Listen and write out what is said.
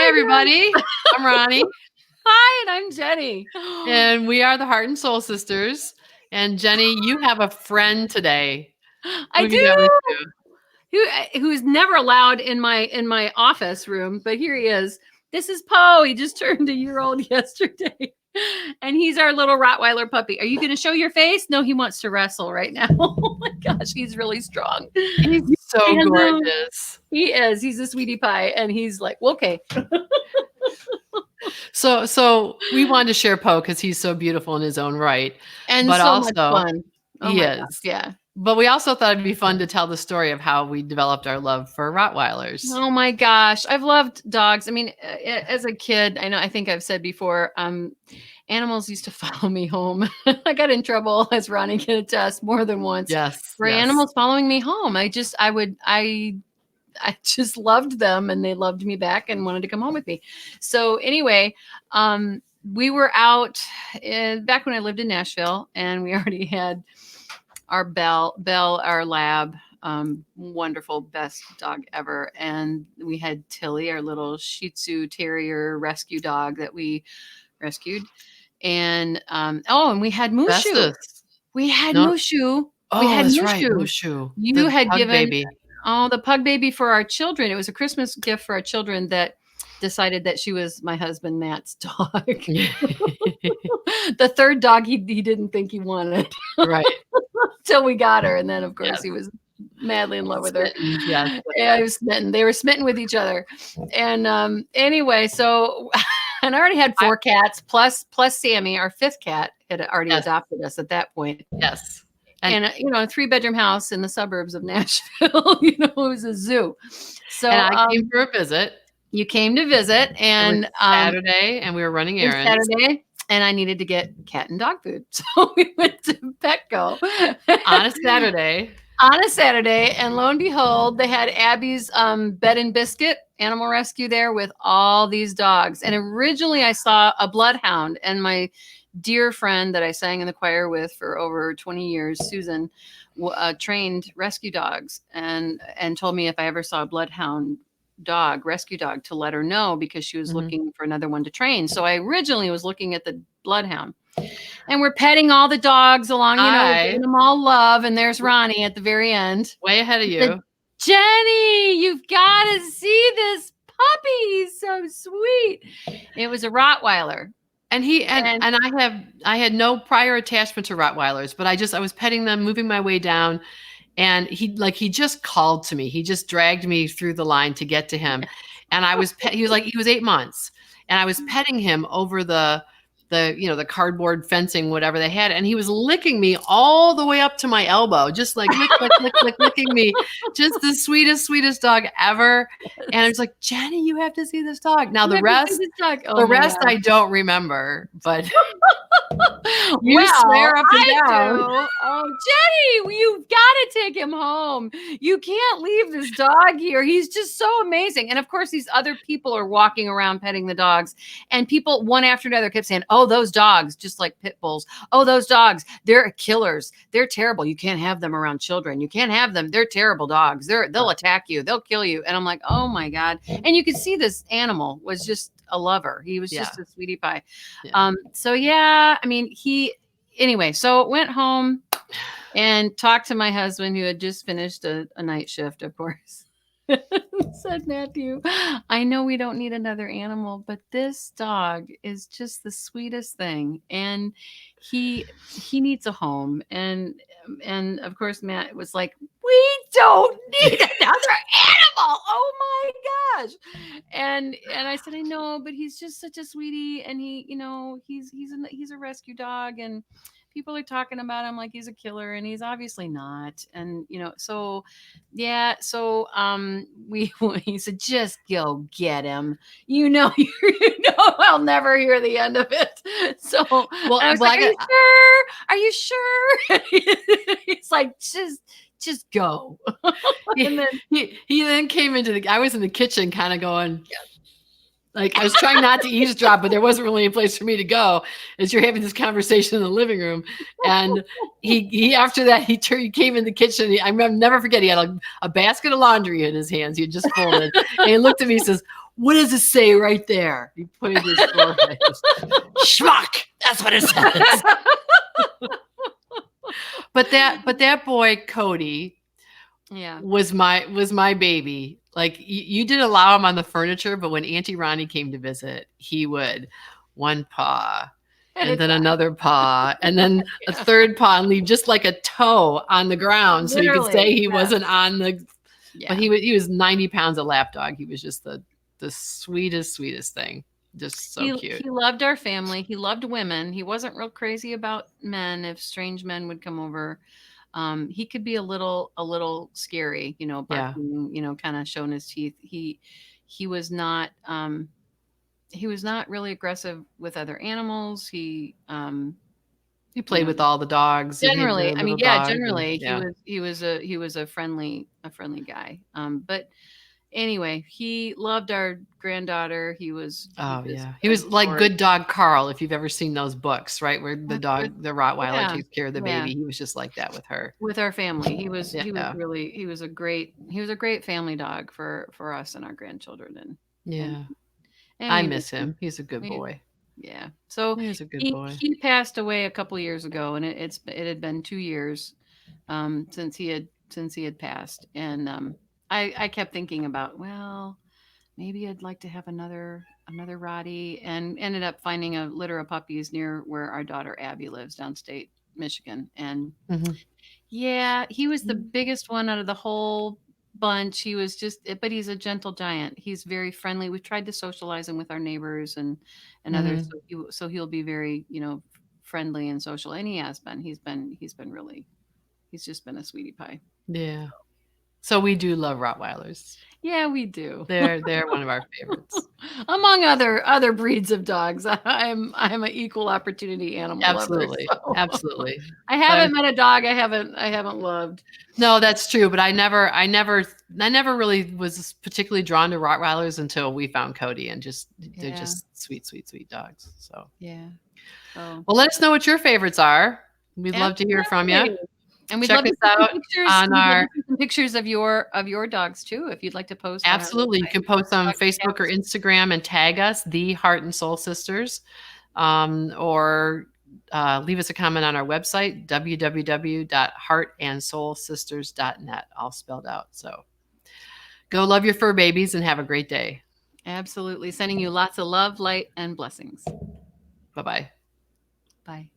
Hi, everybody. I'm Ronnie, Hi, and I'm Jenny. and we are the Heart and Soul Sisters. And Jenny, you have a friend today. Who I have you got with do. you? Who's never allowed in my office room, but here he is. This is Poe. He just turned a year old yesterday. And he's our little Rottweiler puppy. Are you going to show your face? No, he wants to wrestle right now. Oh my gosh, he's really strong. He's so Hello. gorgeous. He is. He's a sweetie pie. And he's like, well, okay. So we wanted to share Poe because he's so beautiful in his own right. And But so much also, fun. Oh he my is. gosh, yeah. But we also thought it'd be fun to tell the story of how we developed our love for Rottweilers. Oh my gosh, I've loved dogs. I mean, as a kid, I think I've said before, animals used to follow me home. I got in trouble, as Ronnie can attest, more than once Yes. for animals following me home. I just loved them, and they loved me back and wanted to come home with me. So anyway, we were out back when I lived in Nashville, and we already had our Belle, our lab, wonderful, best dog ever. And we had Tilly, our little Shih Tzu Terrier rescue dog that we rescued. And and we had Mushu. Bestest. We had No. Mushu. Oh, We had that's Mushu. right, Mushu. You The had pug given baby. the pug baby for our children. It was a Christmas gift for our children that decided that she was my husband Matt's dog. The third dog he didn't think he wanted. Right. Till we got her. And then of course he was madly in love with her. Yes. Yeah, he was smitten. They were smitten with each other. And anyway, so and I already had 4 cats plus Sammy, our 5th cat, had already adopted us at that point. Yes. And a 3-bedroom house in the suburbs of Nashville. It was a zoo. So and I came for a visit. You came to visit, and Saturday, and we were running errands. Saturday, and I needed to get cat and dog food, so we went to Petco on a Saturday. And lo and behold, they had Abby's Bed and Biscuit Animal Rescue there with all these dogs. And originally, I saw a bloodhound, and my dear friend that I sang in the choir with for over 20 years, Susan, trained rescue dogs, and told me if I ever saw a bloodhound rescue dog, to let her know, because she was looking for another one to train. So I originally was looking at the bloodhound, and we're petting all the dogs along, giving them all love. And there's Ronnie at the very end, way ahead of you. Jenny, you've got to see this puppy. He's so sweet. It was a Rottweiler. And I had no prior attachment to Rottweilers, but I was petting them, moving my way down. And he just called to me. He just dragged me through the line to get to him. And he was 8 months, and I was petting him over the cardboard fencing, whatever they had. And he was licking me all the way up to my elbow, just like licking me. Just the sweetest dog ever. And I was like, Jenny, you have to see this dog. Now the rest I don't remember, but you swear up and down. Oh, Jenny, you've got to take him home. You can't leave this dog here. He's just so amazing. And of course, these other people are walking around petting the dogs, and people one after another kept saying, oh, those dogs, just like pit bulls. Oh, those dogs, they're killers. They're terrible. You can't have them around children. You can't have them. They're terrible dogs. They'll attack you. They'll kill you. And I'm like, oh my God. And you could see this animal was just a lover. He was just a sweetie pie. Yeah. So went home and talked to my husband, who had just finished a night shift, of course. Said, Matthew, I know we don't need another animal, but this dog is just the sweetest thing, and he needs a home. And of course, Matt was like, we don't need another animal. Oh my gosh. And I said, I know, but he's just such a sweetie, and he's a rescue dog, and people are talking about him like he's a killer, and he's obviously not. And he said, just go get him. I'll never hear the end of it. So I was like, are you sure? It's like, just go. And then he then came I was in the kitchen kind of going, like, I was trying not to eavesdrop, but there wasn't really a place for me to go as you're having this conversation in the living room. And he after that, he came in the kitchen. I never forget, he had a basket of laundry in his hands. He had just folded. And he looked at me and says, what does it say right there? He pointed his forehead. Schmuck. That's what it says. But that boy, Cody, was my baby. Like you did allow him on the furniture, but when Auntie Ronnie came to visit, he would one paw and then another paw and then a third paw and leave just like a toe on the ground. So you could say he wasn't on the, but he was 90 pounds a lap dog. He was just the sweetest thing. Just so cute. He loved our family. He loved women. He wasn't real crazy about men. If strange men would come over, he could be a little scary, barking, kind of showing his teeth. He was not really aggressive with other animals. He played with all the dogs. Generally, generally he was a friendly guy. But anyway, he loved our granddaughter. He was like Good Dog Carl, if you've ever seen those books, right? Where the Rottweiler takes care of the baby. He was just like that with her. With our family. He was a great family dog for us and our grandchildren. And I miss him. He's a good boy. Yeah. So he was a good boy. He passed away a couple years ago, and it had been 2 years since he had passed. And I kept thinking about, well, maybe I'd like to have another Rottie, and ended up finding a litter of puppies near where our daughter Abby lives, downstate Michigan. And he was the biggest one out of the whole bunch. He was but he's a gentle giant. He's very friendly. We've tried to socialize him with our neighbors and others. So he'll be very, friendly and social. And he has been. He's just been a sweetie pie. Yeah. So we do love Rottweilers. Yeah, we do. They're one of our favorites. Among other breeds of dogs, I'm an equal opportunity animal Absolutely. lover. So. Absolutely. I haven't met a dog I haven't loved. No, that's true. But I never really was particularly drawn to Rottweilers until we found Cody, and they're just sweet dogs. So well, let us know what your favorites are. We'd love to hear from you. And we'd love to see some pictures of your dogs too, if you'd like to post. Absolutely, you can post on Facebook or Instagram and tag us, the Heart and Soul Sisters, or leave us a comment on our website, www.heartandsoulsisters.net, all spelled out. So go love your fur babies and have a great day. Absolutely, sending you lots of love, light, and blessings. Bye-bye. Bye.